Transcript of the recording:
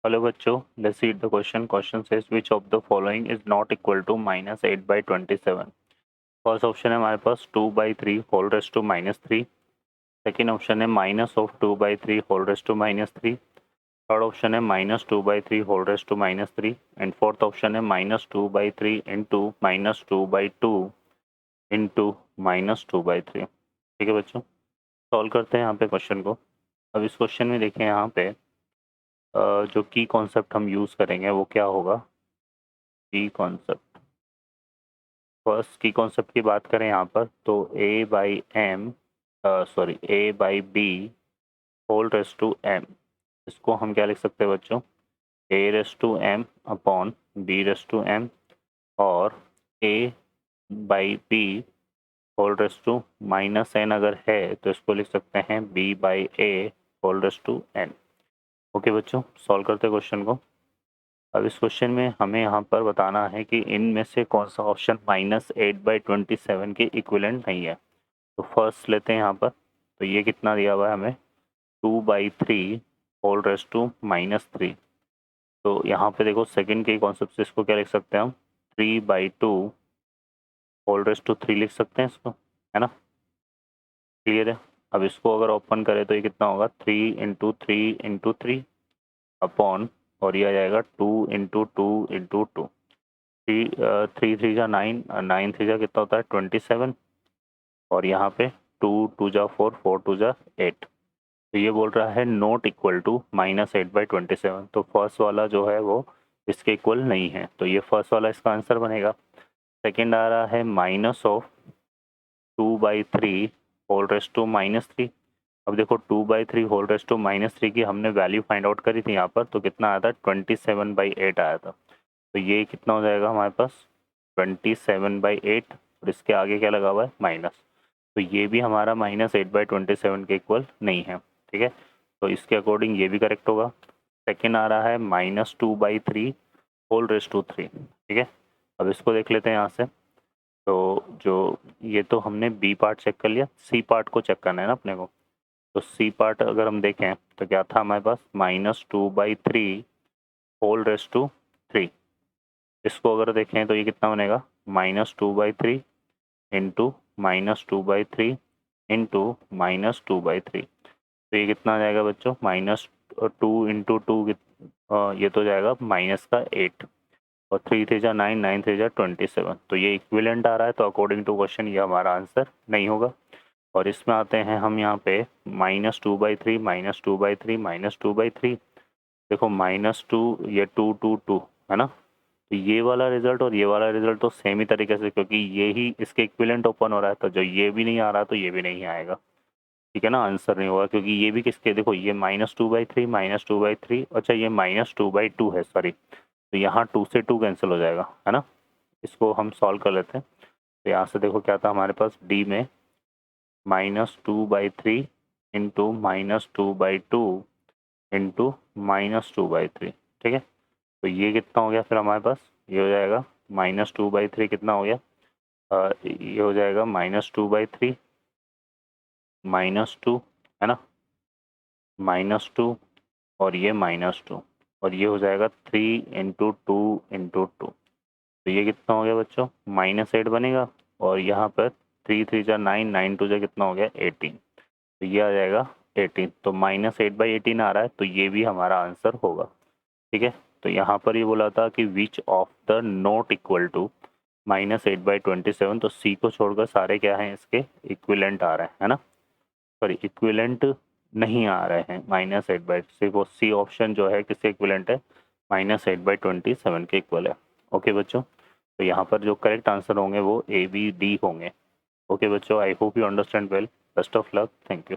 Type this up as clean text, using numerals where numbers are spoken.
Hello बच्चों, let's read the question. Question says which of the following is not equal to -8/27. First option है हमारे पास 2/3 whole raised to -3. Second option है -2/3 whole raised to -3. Third option है -2/3 whole raised to -3. And fourth option है -2/3 into -2/2 into -2/3. ठीक है बच्चों, solve करते हैं यहाँ पे क्वेश्चन को. अब इस क्वेश्चन में देखें यहाँ पे जो की कॉन्सेप्ट हम यूज़ करेंगे वो क्या होगा. की कॉन्सेप्ट, फर्स्ट की कॉन्सेप्ट की बात करें यहाँ पर तो a/b whole raise to m. इसको हम क्या लिख सकते हैं बच्चों, a/m अपॉन b/m. और a/b whole raise to -n अगर है तो इसको लिख सकते हैं b/a whole raise to n. Okay बच्चों, सॉल्व करते हैं क्वेश्चन को. अब इस क्वेश्चन में हमें यहाँ पर बताना है कि इनमें से कौन सा ऑप्शन -8/27 के इक्विवेलेंट नहीं है. तो फर्स्ट लेते हैं यहाँ पर. तो ये कितना दिया हुआ है हमें, 2/3 होल रेस टू -3. तो यहाँ पे देखो सेकंड के कॉन्सेप्ट से इसको क्या लिख सकते हैं हम, 3/2 होल रेस टू 3 लिख सकते हैं इसको, है ना. क्लियर है. अब इसको अगर ओपन करें तो ये कितना होगा, 3 × 3 × 3 अपॉन, और ये आ जाएगा 2 × 2 × 2. 3 3 जा 9, 9 3 जा कितना होता है 27. और यहाँ पे 2 2 जा 4, 4 2 जा 8. तो ये बोल रहा है नॉट इक्वल टू -8/27. तो फर्स्ट वाला जो है वो इसके इक्वल नहीं है, तो ये फर्स्ट वाला इसका आंसर बनेगा. सेकंड आ रहा है -2/3 होल रेस टू -3. अब देखो 2/3 होल रेस टू -3 की हमने वैल्यू फाइंड आउट करी थी यहाँ पर, तो कितना आया था 27/8 आया था. तो ये कितना हो जाएगा हमारे पास 27/8, और इसके आगे क्या लगा हुआ है माइनस. तो ये भी हमारा -8/27 के इक्वल नहीं है. ठीक है, तो इसके अकॉर्डिंग ये भी करेक्ट होगा. सेकेंड आ रहा है -2/3 होल रेस टू 3. ठीक है, अब इसको देख लेते हैं यहाँ से. तो जो ये तो हमने बी पार्ट चेक कर लिया, सी पार्ट को चेक करना है ना अपने को. तो सी पार्ट अगर हम देखें तो क्या था हमारे पास, -2/3 होल रेस टू 3. इसको अगर देखें तो ये कितना बनेगा, -2/3 इंटू -2/3 इंटू -2/3. तो ये कितना आ जाएगा बच्चों, -2 × 2 ये तो जाएगा -8. और 3 3 जा 9, 9 3 जा 27. तो ये इक्विवेलेंट आ रहा है, तो अकॉर्डिंग टू क्वेश्चन ये हमारा आंसर नहीं होगा. और इसमें आते हैं हम यहाँ पे -2/3 -2/3 -2/3. देखो -2, ये 2 2 2 है ना. तो ये वाला रिजल्ट और ये वाला रिजल्ट तो सेम ही तरीके से, क्योंकि ये ही इसके इक्विवेलेंट ओपन हो रहा है, तो जो ये भी नहीं आ रहा तो ये भी नहीं आएगा. ठीक है ना, आंसर नहीं होगा, क्योंकि ये भी किसके, देखो ये -2/3 -2/3, अच्छा ये -2/2 है, सॉरी. तो यहाँ 2 से 2 कैंसिल हो जाएगा, है ना. इसको हम सॉल्व कर लेते हैं. तो यहाँ से देखो क्या था हमारे पास, डी में -2/3 इंटू -2/2 इंटू -2/3. ठीक है, तो ये कितना हो गया फिर हमारे पास, ये हो जाएगा -2/3 कितना हो गया, ये हो जाएगा -2/3 -2, है ना, -2, और ये -2, और ये हो जाएगा 3 × 2 × 2. तो ये कितना हो गया बच्चों, -8 बनेगा. और यहाँ पर 3 3 जा 9, 9 2 जा कितना हो गया 18. तो ये आ जाएगा 18. तो -8/18 आ रहा है, तो ये भी हमारा आंसर होगा. ठीक है, तो यहाँ पर ये बोला था कि which of the not equal to -8/27. तो सी को छोड़कर सारे क्या हैं इसके इक्विवेलेंट आ रहे हैं, है ना. सॉरी, इक्विवेलेंट नहीं आ रहे हैं -8, सिर्फ वो सी ऑप्शन जो है किसके इक्विवेलेंट है, -8/27 के इक्वल है. ओके बच्चों, तो यहाँ पर जो करेक्ट आंसर होंगे वो A B D होंगे. ओके बच्चों, I hope you understand well. Best of luck, thank you.